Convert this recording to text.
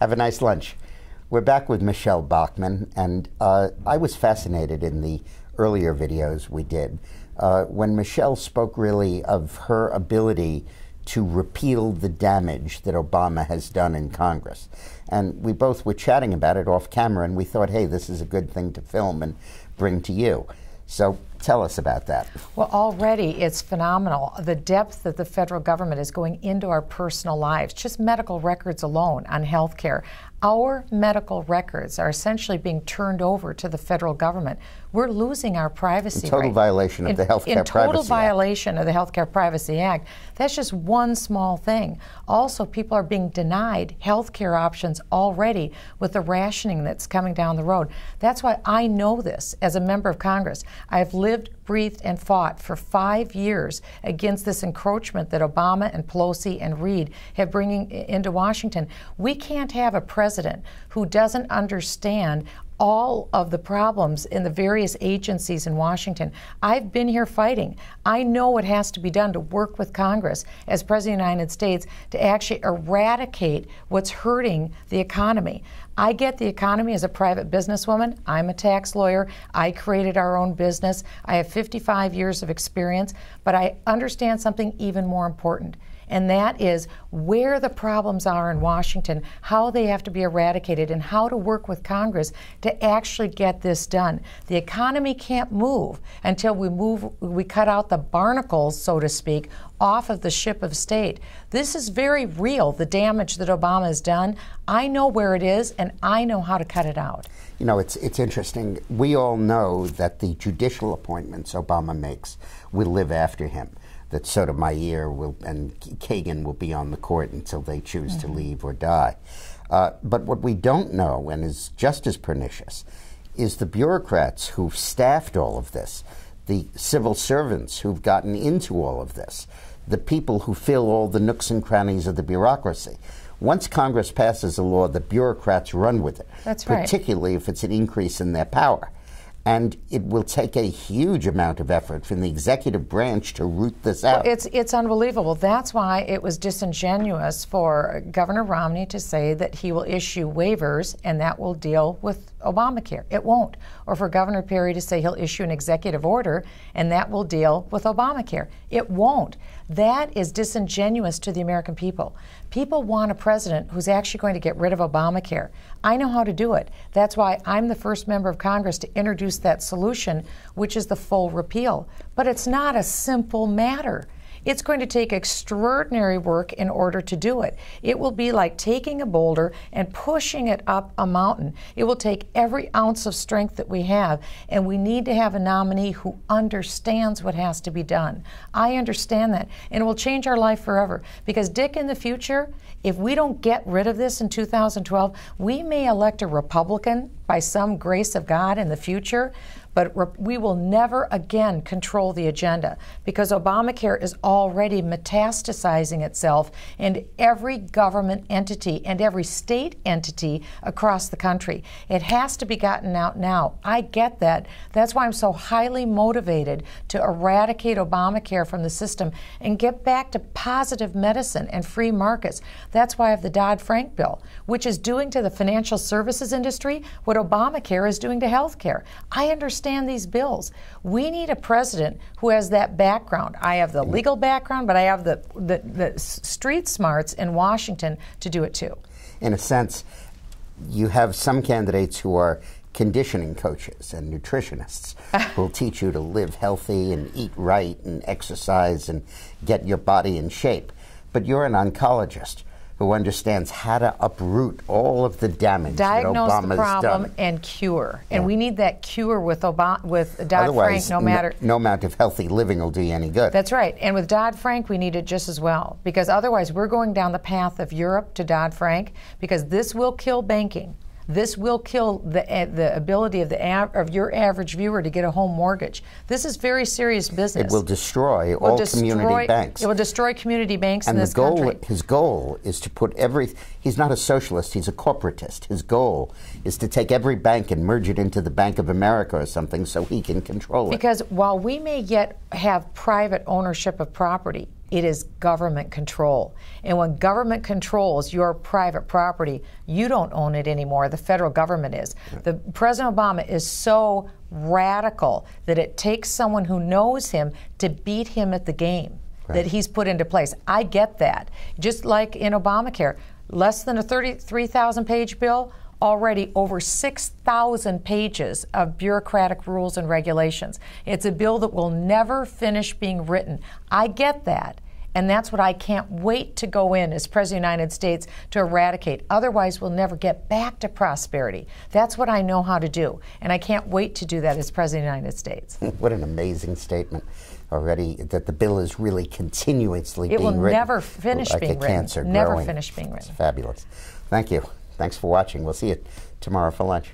Have a nice lunch. We're back with Michele Bachmann, and I was fascinated in the earlier videos we did when Michele spoke really of her ability to repeal the damage that Obama has done in Congress. And we both were chatting about it off camera, and we thought, hey, this is a good thing to film and bring to you. So tell us about that. Well, already it's phenomenal, the depth that the federal government is going into our personal lives, just medical records alone on health care. Our medical records are essentially being turned over to the federal government. We're losing our privacy. In total violation of the Health Care Privacy Act. In total violation of the Health Care Privacy Act. That's just one small thing. Also, people are being denied health care options already with the rationing that's coming down the road. That's why I know this as a member of Congress. I've lived, breathed, and fought for 5 years against this encroachment that Obama and Pelosi and Reid have bringing into Washington. We can't have a president who doesn't understand all of the problems in the various agencies in Washington. I've been here fighting. I know what has to be done to work with Congress as President of the United States to actually eradicate what's hurting the economy. I get the economy as a private businesswoman. I'm a tax lawyer. I created our own business. I have 55 years of experience, but I understand something even more important. And that is where the problems are in Washington, how they have to be eradicated, and how to work with Congress to actually get this done. The economy can't move until we cut out the barnacles, so to speak, off of the ship of state. This is very real, the damage that Obama has done. I know where it is, and I know how to cut it out. You know, it's interesting. We all know that the judicial appointments Obama makes will live after him. That Sotomayor and Kagan will be on the court until they choose to leave or die. But what we don't know, and is just as pernicious, is the bureaucrats who've staffed all of this, the civil servants who've gotten into all of this, the people who fill all the nooks and crannies of the bureaucracy. Once Congress passes a law, the bureaucrats run with it. That's right. Particularly if it's an increase in their power. And it will take a huge amount of effort from the executive branch to root this out. Well, it's unbelievable. That's why it was disingenuous for Governor Romney to say that he will issue waivers and that will deal with Obamacare. It won't. Or for Governor Perry to say he'll issue an executive order and that will deal with Obamacare. It won't. That is disingenuous to the American people. People want a president who's actually going to get rid of Obamacare. I know how to do it. That's why I'm the first member of Congress to introduce that solution, which is the full repeal. But it's not a simple matter. It's going to take extraordinary work in order to do it. It will be like taking a boulder and pushing it up a mountain. It will take every ounce of strength that we have, and we need to have a nominee who understands what has to be done. I understand that, and it will change our life forever. Because, Dick, in the future, if we don't get rid of this in 2012, we may elect a Republican by some grace of God in the future, but we will never again control the agenda because Obamacare is already metastasizing itself in every government entity and every state entity across the country. It has to be gotten out now. I get that. That's why I'm so highly motivated to eradicate Obamacare from the system and get back to positive medicine and free markets. That's why I have the Dodd-Frank bill, which is doing to the financial services industry what Obamacare is doing to health care. I understand these bills. We need a president who has that background. I have the legal background, but I have the street smarts in Washington to do it too. In a sense, you have some candidates who are conditioning coaches and nutritionists who will teach you to live healthy and eat right and exercise and get your body in shape. But you're an oncologist who understands how to uproot all of the damage that Obama's done. Diagnose the problem and cure. And we need that cure with Dodd-Frank, no matter. No amount of healthy living will do you any good. That's right. And with Dodd-Frank, we need it just as well. Because otherwise, we're going down the path of Europe to Dodd-Frank, because this will kill banking. This will kill the ability of your average viewer to get a home mortgage. This is very serious business. It will destroy all community banks. It will destroy community banks in this country. And his goal is to put he's not a socialist, he's a corporatist. His goal is to take every bank and merge it into the Bank of America or something so he can control it. Because while we may yet have private ownership of property, It is government control. And when government controls your private property, you don't own it anymore. The federal government is. President Obama is so radical that it takes someone who knows him to beat him at the game that he's put into place. I get that. Just like in Obamacare, less than a 33,000 page bill, already over 6,000 pages of bureaucratic rules and regulations. It's a bill that will never finish being written. I get that. And that's what I can't wait to go in as President of the United States to eradicate. Otherwise, we'll never get back to prosperity. That's what I know how to do. And I can't wait to do that as President of the United States. What an amazing statement already, that the bill is really continuously being written. It will never finish like being a cancer written. Never growing. finish being written. It's fabulous. Thank you. Thanks for watching. We'll see you tomorrow for lunch.